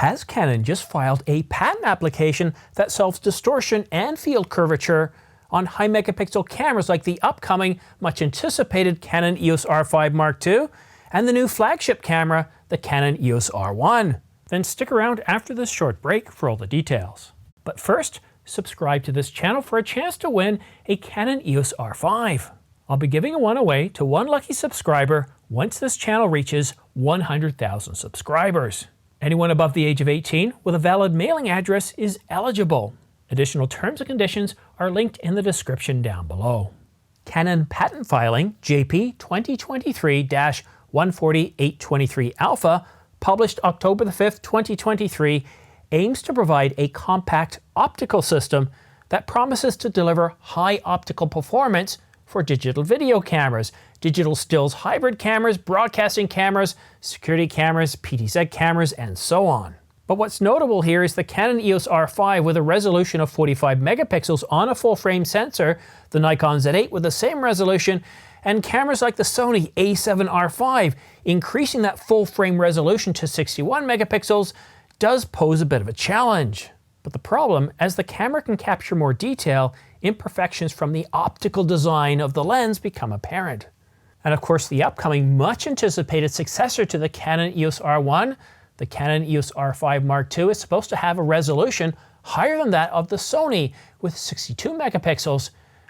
Has Canon just filed a patent application that solves distortion and field curvature on high megapixel cameras like the upcoming, much anticipated Canon EOS R5 Mark II and the new flagship camera, the Canon EOS R1? Then stick around after this short break for all the details. But first, subscribe to this channel for a chance to win a Canon EOS R5. I'll be giving one away to one lucky subscriber once this channel reaches 100,000 subscribers. Anyone above the age of 18 with a valid mailing address is eligible. Additional terms and conditions are linked in the description down below. Canon patent filing JP 2023-14823 Alpha, published October 5, 2023, aims to provide a compact optical system that promises to deliver high optical performance for digital video cameras, digital stills hybrid cameras, broadcasting cameras, security cameras, PTZ cameras, and so on. But what's notable here is the Canon EOS R5 with a resolution of 45 megapixels on a full-frame sensor, the Nikon Z8 with the same resolution, and cameras like the Sony A7 R5 increasing that full-frame resolution to 61 megapixels does pose a bit of a challenge. But the problem, as the camera can capture more detail, imperfections from the optical design of the lens become apparent. And of course, the upcoming much anticipated successor to the Canon EOS R1, the Canon EOS R5 Mark II, is supposed to have a resolution higher than that of the Sony with 62 megapixels.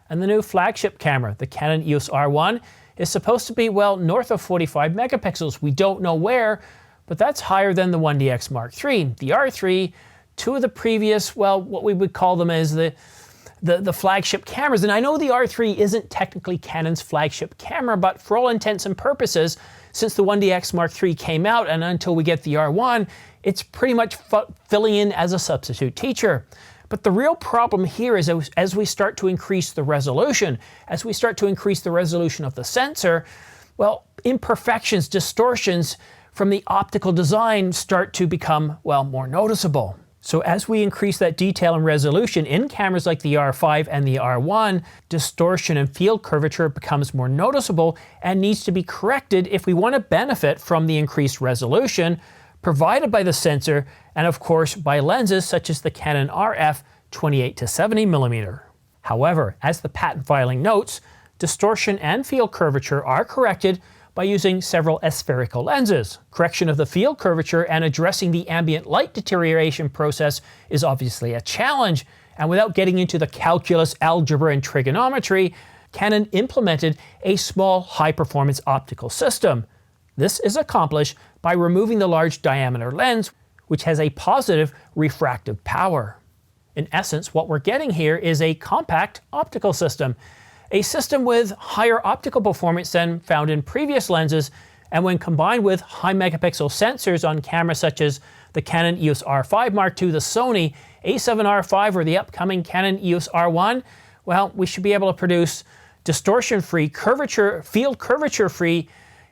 And the new flagship camera, the Canon EOS R1, is supposed to be, well, north of 45 megapixels. We don't know where, but that's higher than the 1DX Mark III, the R3, two of the previous, well, what we would call them as the flagship cameras. And I know the R3 isn't technically Canon's flagship camera, but for all intents and purposes, since the 1DX Mark III came out and until we get the R1, it's pretty much filling in as a substitute teacher. But the real problem here is as we start to increase the resolution, as we start to increase the resolution of the sensor, well, imperfections, distortions from the optical design start to become, well, more noticeable. So as we increase that detail and resolution in cameras like the R5 and the R1, distortion and field curvature becomes more noticeable and needs to be corrected if we want to benefit from the increased resolution provided by the sensor and of course by lenses such as the Canon RF 28-70mm. However, as the patent filing notes, distortion and field curvature are corrected by using several aspherical lenses. Correction of the field curvature and addressing the ambient light deterioration process is obviously a challenge, and without getting into the calculus, algebra, and trigonometry, Canon implemented a small high-performance optical system. This is accomplished by removing the large diameter lens, which has a positive refractive power. In essence, what we're getting here is a compact optical system, a system with higher optical performance than found in previous lenses, and when combined with high megapixel sensors on cameras such as the Canon EOS R5 Mark II, the Sony A7 R5, or the upcoming Canon EOS R1, well, we should be able to produce distortion-free, field curvature-free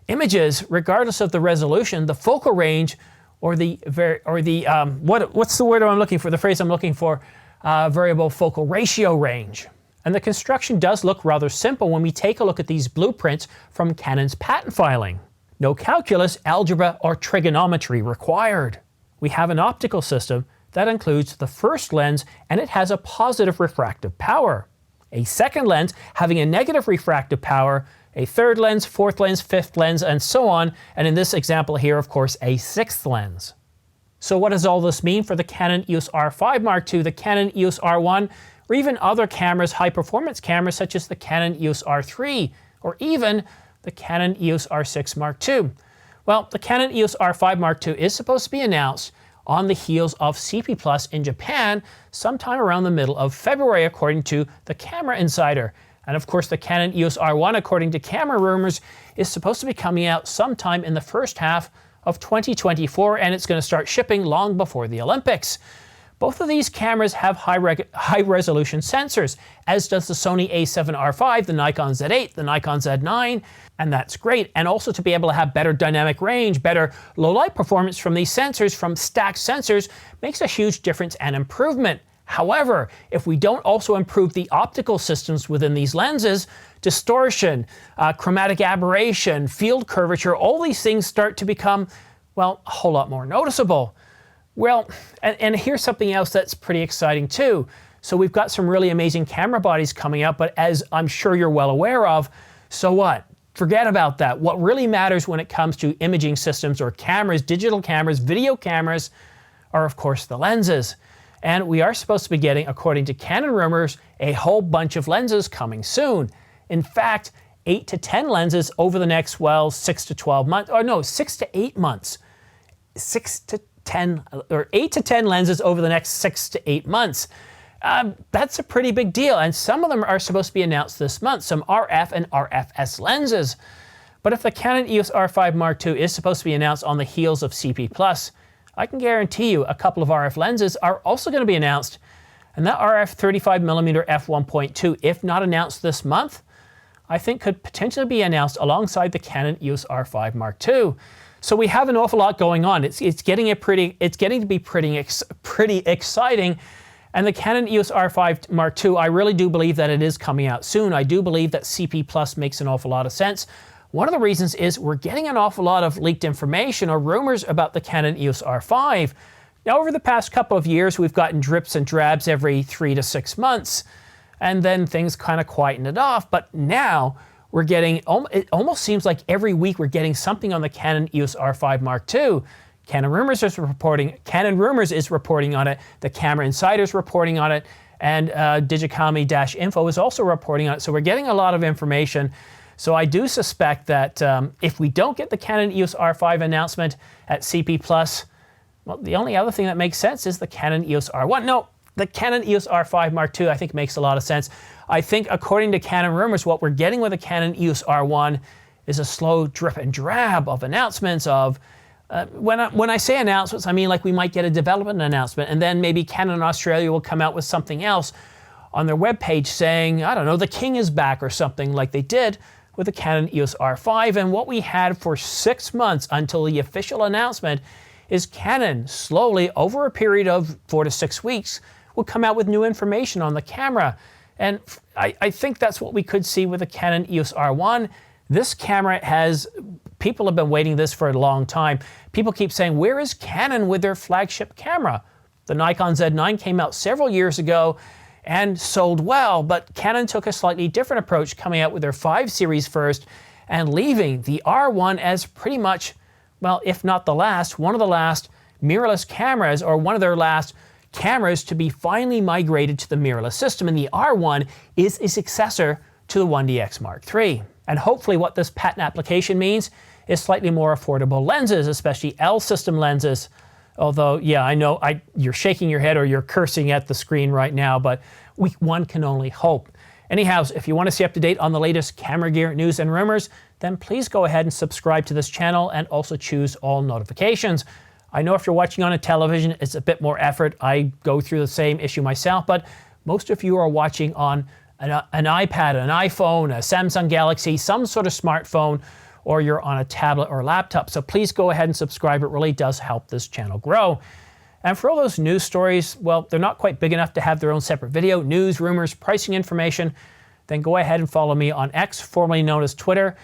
images regardless of the resolution, the focal range, or what's the word I'm looking for, the phrase I'm looking for, variable focal ratio range. And the construction does look rather simple when we take a look at these blueprints from Canon's patent filing. No calculus, algebra, or trigonometry required. We have an optical system that includes the first lens and it has a positive refractive power. A second lens having a negative refractive power, a third lens, fourth lens, fifth lens, and so on, and in this example here, of course, a sixth lens. So what does all this mean for the Canon EOS R5 Mark II, the Canon EOS R1, or even other cameras, high-performance cameras such as the Canon EOS R3, or even the Canon EOS R6 Mark II? Well, the Canon EOS R5 Mark II is supposed to be announced on the heels of CP Plus in Japan sometime around the middle of February, according to the Camera Insider. And of course, the Canon EOS R1, according to Camera Rumors, is supposed to be coming out sometime in the first half of 2024, and it's going to start shipping long before the Olympics. Both of these cameras have high-resolution sensors, as does the Sony A7 R5, the Nikon Z8, the Nikon Z9, and that's great. And also to be able to have better dynamic range, better low-light performance from these sensors, from stacked sensors, makes a huge difference and improvement. However, if we don't also improve the optical systems within these lenses, distortion, chromatic aberration, field curvature, all these things start to become, well, a whole lot more noticeable. Well, and here's something else that's pretty exciting too. So we've got some really amazing camera bodies coming up, but as I'm sure you're well aware of, so what? Forget about that. What really matters when it comes to imaging systems or cameras, digital cameras, video cameras, are of course the lenses. And we are supposed to be getting, according to Canon rumors, a whole bunch of lenses coming soon. In fact, 8 to 10 lenses over the next, well, 6 to 12 months, or no, 6 to 8 months. 6 to 10, or 8 to 10 lenses over the next 6 to 8 months. That's a pretty big deal, and some of them are supposed to be announced this month, some RF and RFS lenses. But if the Canon EOS R5 Mark II is supposed to be announced on the heels of CP+, I can guarantee you a couple of RF lenses are also going to be announced. And that RF 35mm f1.2, if not announced this month, I think could potentially be announced alongside the Canon EOS R5 Mark II. So we have an awful lot going on. It's getting to be pretty exciting. And the Canon EOS R5 Mark II, I really do believe that it is coming out soon. I do believe that CP+ makes an awful lot of sense. One of the reasons is we're getting an awful lot of leaked information or rumors about the Canon EOS R5. Now, over the past couple of years, we've gotten drips and drabs every 3 to 6 months, and then things kind of quieten it off. But now we're getting, it almost seems like every week we're getting something on the Canon EOS R5 Mark II. Canon Rumors is reporting on it, the Camera Insider's reporting on it, and Digicami-Info is also reporting on it. So we're getting a lot of information. So I do suspect that if we don't get the Canon EOS R5 announcement at CP+, well, the only other thing that makes sense is the Canon EOS R1. No, the Canon EOS R5 Mark II I think makes a lot of sense. I think according to Canon Rumors, what we're getting with the Canon EOS R1 is a slow drip and drab of announcements of, when I say announcements, I mean like we might get a development announcement, and then maybe Canon Australia will come out with something else on their webpage saying, I don't know, the King is back or something like they did with the Canon EOS R5. And what we had for 6 months until the official announcement is Canon slowly, over a period of 4 to 6 weeks, will come out with new information on the camera. And I think that's what we could see with the Canon EOS R1. This camera people have been waiting this for a long time. People keep saying, where is Canon with their flagship camera? The Nikon Z9 came out several years ago and sold well, but Canon took a slightly different approach, coming out with their 5 series first and leaving the R1 as pretty much, well, if not the last, one of the last mirrorless cameras, or one of their last cameras to be finally migrated to the mirrorless system. And the R1 is a successor to the 1DX Mark III. And hopefully what this patent application means is slightly more affordable lenses, especially L system lenses. Although, yeah, I know you're shaking your head or you're cursing at the screen right now, but one can only hope. Anyhow, if you want to stay up to date on the latest camera gear news and rumors, then please go ahead and subscribe to this channel and also choose all notifications. I know if you're watching on a television, it's a bit more effort. I go through the same issue myself, but most of you are watching on an iPad, an iPhone, a Samsung Galaxy, some sort of smartphone, or you're on a tablet or laptop. So please go ahead and subscribe. It really does help this channel grow. And for all those news stories, well, they're not quite big enough to have their own separate video, news, rumors, pricing information, then go ahead and follow me on X, formerly known as Twitter.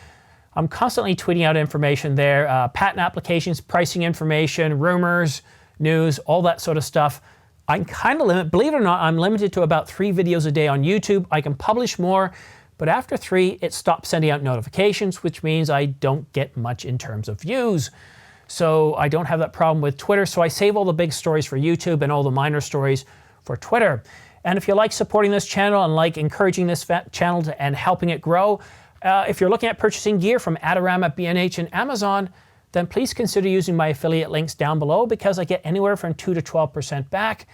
I'm constantly tweeting out information there, patent applications, pricing information, rumors, news, all that sort of stuff. I'm kind of limited, believe it or not, I'm limited to about 3 videos a day on YouTube. I can publish more, but after 3, it stops sending out notifications, which means I don't get much in terms of views. So I don't have that problem with Twitter, so I save all the big stories for YouTube and all the minor stories for Twitter. And if you like supporting this channel and like encouraging this channel and helping it grow, if you're looking at purchasing gear from Adorama, B&H, and Amazon, then please consider using my affiliate links down below, because I get anywhere from 2 to 12% back.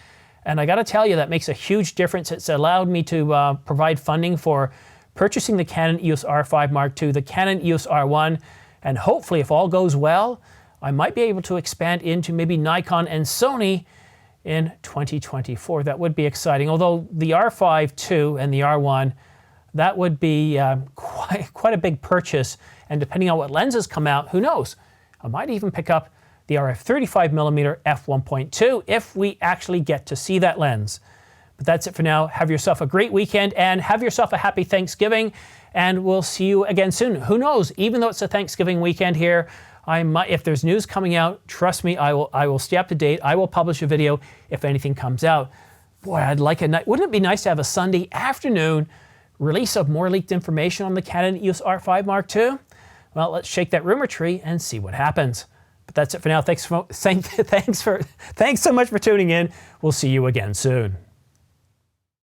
And I gotta tell you, that makes a huge difference. It's allowed me to provide funding for purchasing the Canon EOS R5 Mark II, the Canon EOS R1, and hopefully, if all goes well, I might be able to expand into maybe Nikon and Sony in 2024. That would be exciting. Although the R5 II and the R1, that would be quite a big purchase. And depending on what lenses come out, who knows? I might even pick up the RF 35mm f1.2 if we actually get to see that lens. But that's it for now. Have yourself a great weekend and have yourself a happy Thanksgiving. And we'll see you again soon. Who knows? Even though it's a Thanksgiving weekend here, if there's news coming out, trust me, I will stay up to date. I will publish a video if anything comes out. Boy, I'd like a night. Wouldn't it be nice to have a Sunday afternoon release of more leaked information on the Canon EOS R5 Mark II? Well, let's shake that rumor tree and see what happens. But that's it for now. Thanks so much for tuning in. We'll see you again soon.